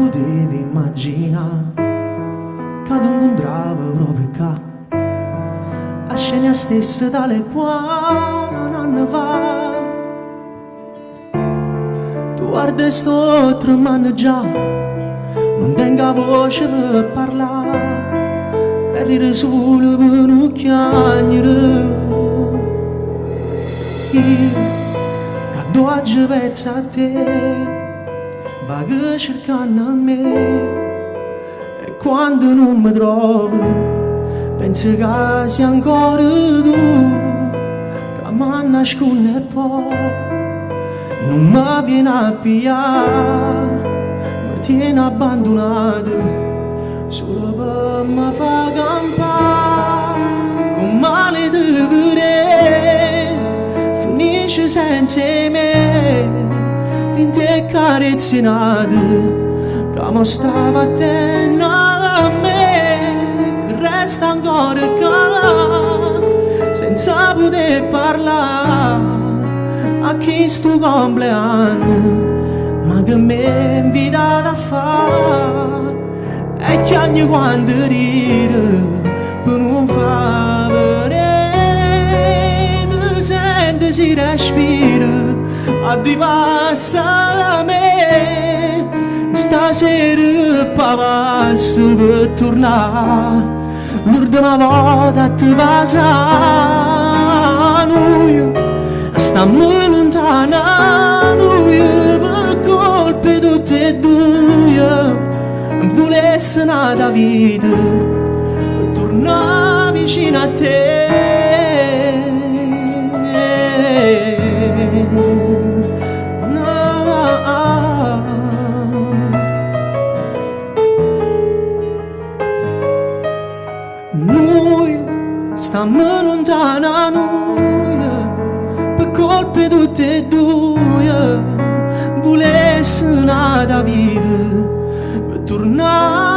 potevi immaginare che non incontrava proprio qua a scena stessa dalle quali non ne va. Tu guarda sto tremando già, non tengo voce per parlare, per dire solo per non chiagnere. Io, che oggi penso a te, vago cercando a me, e quando non mi trovo penso che sia ancora tu che mi nasconde e poi non mi viene a pigliare, mi tiene abbandonato solo per mi far campare. Con male di pure finisce senza me, in te carezzinato che mi stava attento a me, che resta ancora qua senza poter parlare a chi sto compleanno, ma che mi è invitato a fare, e chiagno quando ride per non far vedere, ti senti si respira a di passa a me, stasera passo per tornare, l'ultima volta ti passa noi, stiamo lontana noi, per colpe tutte e due, volesse nata vita per tornare vicino a te. Noi stiamo lontana noi, per colpe tutte e due, volesse nata vita per tornare